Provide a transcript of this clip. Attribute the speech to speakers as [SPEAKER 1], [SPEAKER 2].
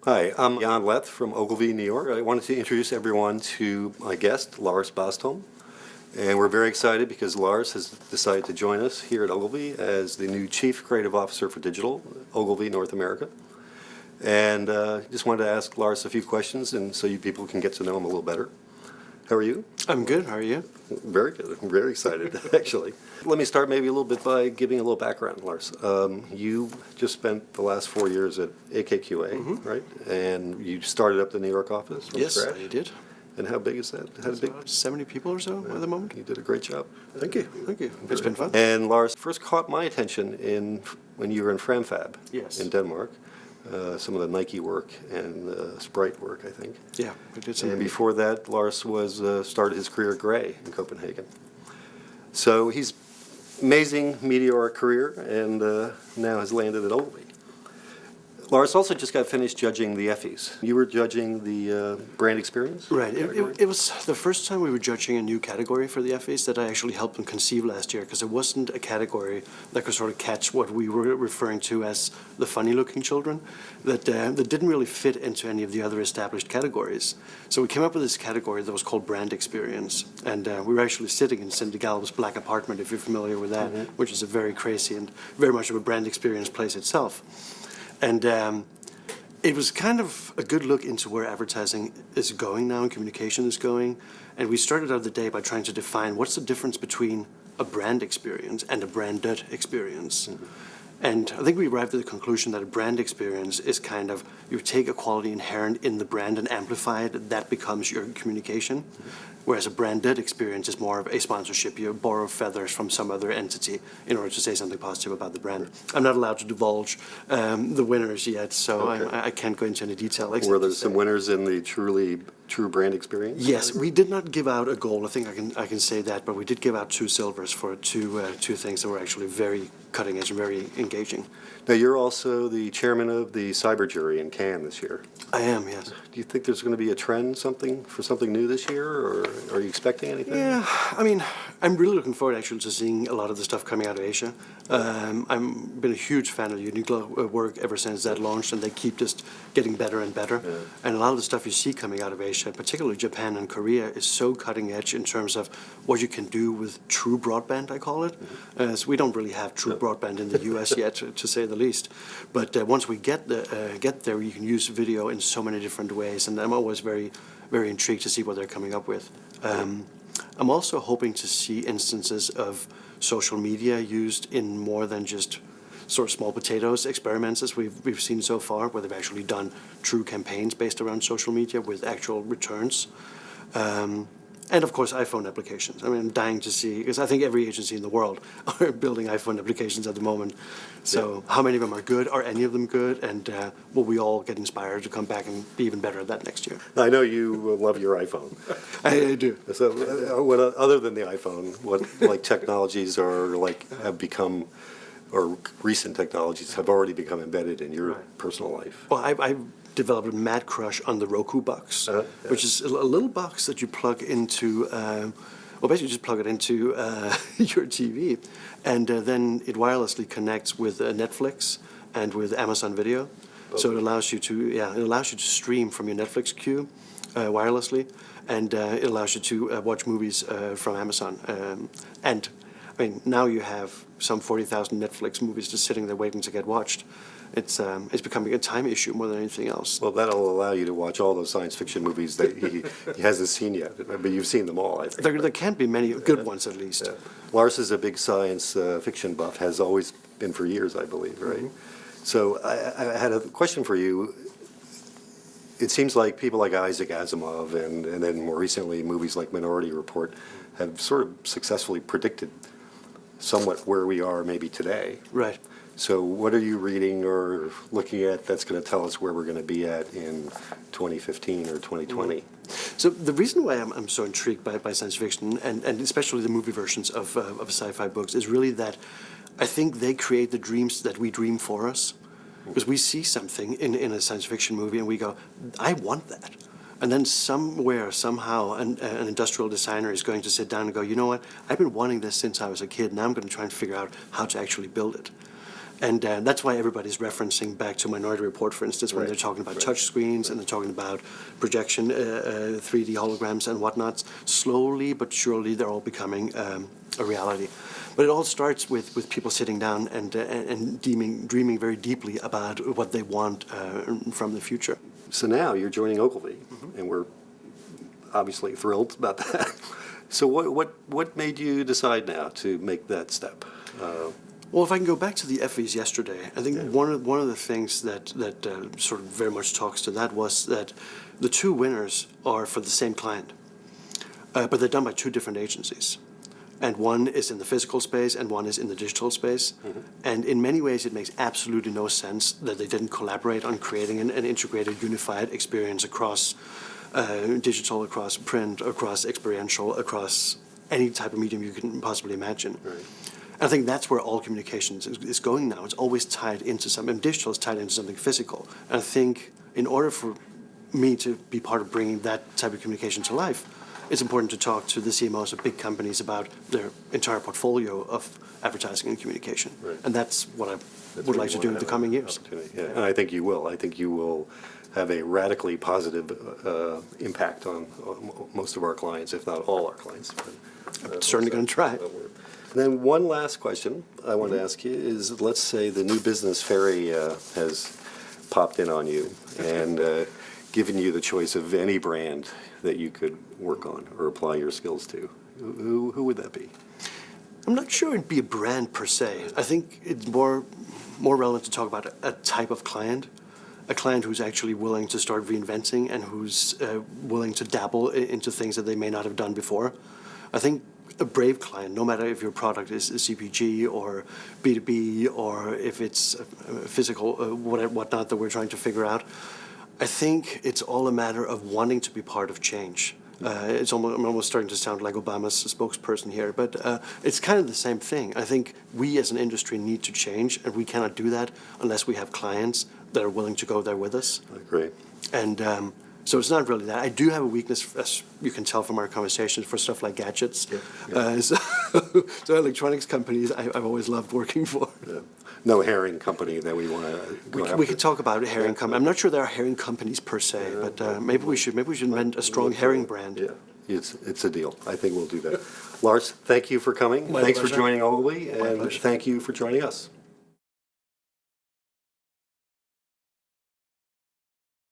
[SPEAKER 1] Hi, I'm Jan Leth from Ogilvy, New York. I wanted to introduce everyone to my guest, Lars Bastholm. And we're very excited because Lars has decided to join us here at Ogilvy as the new Chief Creative Officer for Digital, Ogilvy North America. And just wanted to ask Lars a few questions and so you people can get to know him a little better. How are you?
[SPEAKER 2] I'm good. How are you?
[SPEAKER 1] Very good. I'm very excited, actually. Let me start maybe a little bit by giving a little background, Lars. You just spent the last 4 years at AKQA, right? And you started up the New York office from
[SPEAKER 2] Yes,
[SPEAKER 1] scratch.
[SPEAKER 2] I did.
[SPEAKER 1] And how big is that? How
[SPEAKER 2] It's
[SPEAKER 1] big?
[SPEAKER 2] about 70 people or so at the moment.
[SPEAKER 1] You did a great job.
[SPEAKER 2] Thank you. Thank you. It's been fun.
[SPEAKER 1] And Lars first caught my attention when you were in Framfab
[SPEAKER 2] Yes.
[SPEAKER 1] in Denmark. Some of the Nike work and Sprite work, I think.
[SPEAKER 2] Yeah, we did some.
[SPEAKER 1] And before that, Lars started his career at Grey in Copenhagen. So he's amazing meteoric career and now has landed at Ogilvy. Lars also just got finished judging the Effies. You were judging the brand experience?
[SPEAKER 2] Right. It was the first time we were judging a new category for the Effies that I actually helped them conceive last year, because it wasn't a category that could sort of catch what we were referring to as the funny-looking children, that didn't really fit into any of the other established categories. So we came up with this category that was called brand experience, and we were actually sitting in Cindy Gallo's black apartment, if you're familiar with that, which is a very crazy and very much of a brand experience place itself. And it was kind of a good look into where advertising is going now and communication is going. And we started out the day by trying to define what's the difference between a brand experience and a branded experience. And I think we arrived at the conclusion that a brand experience is kind of, you take a quality inherent in the brand and amplify it, that becomes your communication. Whereas a branded experience is more of a sponsorship. You borrow feathers from some other entity in order to say something positive about the brand. I'm not allowed to divulge the winners yet, so
[SPEAKER 1] Okay.
[SPEAKER 2] I can't go into any detail.
[SPEAKER 1] Were there some winners in the true brand experience?
[SPEAKER 2] Yes, we did not give out a gold. I think I can say that, but we did give out 2 silvers for two things that were actually very cutting edge and very engaging.
[SPEAKER 1] Now, you're also the chairman of the cyber jury in Cannes this year.
[SPEAKER 2] I am, yes.
[SPEAKER 1] Do you think there's going to be a trend for something new this year, or are you expecting anything?
[SPEAKER 2] Yeah, I mean, I'm really looking forward actually to seeing a lot of the stuff coming out of Asia. I've been a huge fan of Uniqlo work ever since that launched, and they keep just getting better and better. Yeah. And a lot of the stuff you see coming out of Asia, particularly Japan and Korea, is so cutting edge in terms of what you can do with true broadband, I call it. So we don't really have true broadband in the US yet, to say the least. But once we get there, you can use video in so many different ways, and I'm always very, very intrigued to see what they're coming up with. I'm also hoping to see instances of social media used in more than just sort of small potatoes experiments as we've seen so far, where they've actually done true campaigns based around social media with actual returns. And of course, iPhone applications. I mean, I'm dying to see, because I think every agency in the world are building iPhone applications at the moment. So how many of them are good? Are any of them good? And will we all get inspired to come back and be even better at that next year?
[SPEAKER 1] I know you love your iPhone.
[SPEAKER 2] I do.
[SPEAKER 1] So, what other than the iPhone, what technologies have become, or recent technologies have already become embedded in your personal life?
[SPEAKER 2] Well, I've developed a mad crush on the Roku box, which is a little box that you plug into, basically just plug it into your TV, and then it wirelessly connects with Netflix and with Amazon Video. Okay. So it allows you to stream from your Netflix queue wirelessly, and it allows you to watch movies from Amazon. And I mean, now you have some 40,000 Netflix movies just sitting there waiting to get watched. It's becoming a time issue more than anything else.
[SPEAKER 1] Well, that'll allow you to watch all those science fiction movies that he hasn't seen yet, but you've seen them all, I think.
[SPEAKER 2] There can't be many good ones, at least.
[SPEAKER 1] Yeah. Lars is a big science fiction buff, has always been for years, I believe, right? Mm-hmm. So I had a question for you. It seems like people like Isaac Asimov and then more recently movies like Minority Report have sort of successfully predicted somewhat where we are maybe today.
[SPEAKER 2] Right.
[SPEAKER 1] So what are you reading or looking at that's going to tell us where we're going to be at in 2015 or 2020?
[SPEAKER 2] So the reason why I'm so intrigued by science fiction, and especially the movie versions of sci-fi books, is really that I think they create the dreams that we dream for us. Because we see something in a science fiction movie and we go, I want that. And then somewhere, somehow, an industrial designer is going to sit down and go, you know what, I've been wanting this since I was a kid, now I'm going to try and figure out how to actually build it. And that's why everybody's referencing back to Minority Report, for instance, when
[SPEAKER 1] Right.
[SPEAKER 2] they're talking about
[SPEAKER 1] Right.
[SPEAKER 2] touch screens and they're talking about projection, 3D holograms and whatnot. Slowly but surely, they're all becoming a reality. But it all starts with people sitting down and dreaming very deeply about what they want from the future.
[SPEAKER 1] So now you're joining Ogilvy, and we're obviously thrilled about that. So what made you decide now to make that step?
[SPEAKER 2] Well, if I can go back to the FVs yesterday, I think one of the things that sort of very much talks to that was that the two winners are for the same client, but they're done by two different agencies. And one is in the physical space and one is in the digital space. And in many ways, it makes absolutely no sense that they didn't collaborate on creating an integrated, unified experience across digital, across print, across experiential, across any type of medium you can possibly imagine.
[SPEAKER 1] Right.
[SPEAKER 2] I think that's where all communications is going now. It's always tied into something. And digital is tied into something physical. And I think in order for me to be part of bringing that type of communication to life, it's important to talk to the CMOs of big companies about their entire portfolio of advertising and communication.
[SPEAKER 1] Right.
[SPEAKER 2] And that's what I
[SPEAKER 1] That's
[SPEAKER 2] would
[SPEAKER 1] where
[SPEAKER 2] like
[SPEAKER 1] you
[SPEAKER 2] to do
[SPEAKER 1] wanna
[SPEAKER 2] in the
[SPEAKER 1] have
[SPEAKER 2] coming
[SPEAKER 1] an
[SPEAKER 2] years.
[SPEAKER 1] opportunity. Yeah, and I think you will. I think you will have a radically positive impact on most of our clients, if not all our clients.
[SPEAKER 2] I'm certainly going to try.
[SPEAKER 1] Then one last question I want to ask you is, let's say the new business fairy has popped in on you and given you the choice of any brand that you could work on or apply your skills to. Who would that be?
[SPEAKER 2] I'm not sure it'd be a brand per se. I think it's more relevant to talk about a type of client, a client who's actually willing to start reinventing and who's willing to dabble into things that they may not have done before. I think a brave client, no matter if your product is CPG or B2B or if it's physical, whatnot that we're trying to figure out, I think it's all a matter of wanting to be part of change. I'm almost starting to sound like Obama's spokesperson here, but it's kind of the same thing. I think we as an industry need to change, and we cannot do that unless we have clients that are willing to go there with us.
[SPEAKER 1] I agree.
[SPEAKER 2] And so it's not really that. I do have a weakness, as you can tell from our conversations, for stuff like gadgets.
[SPEAKER 1] Yeah.
[SPEAKER 2] So electronics companies, I've always loved working for.
[SPEAKER 1] Yeah. No herring company that we want to go after.
[SPEAKER 2] We could talk about herring companies. I'm not sure there are herring companies per se, but maybe we should invent a strong herring brand.
[SPEAKER 1] Yeah, it's a deal. I think we'll do that. Lars, thank you for coming.
[SPEAKER 2] My
[SPEAKER 1] Thanks for
[SPEAKER 2] pleasure.
[SPEAKER 1] joining Ogilvy, and
[SPEAKER 2] pleasure.
[SPEAKER 1] thank you for joining us.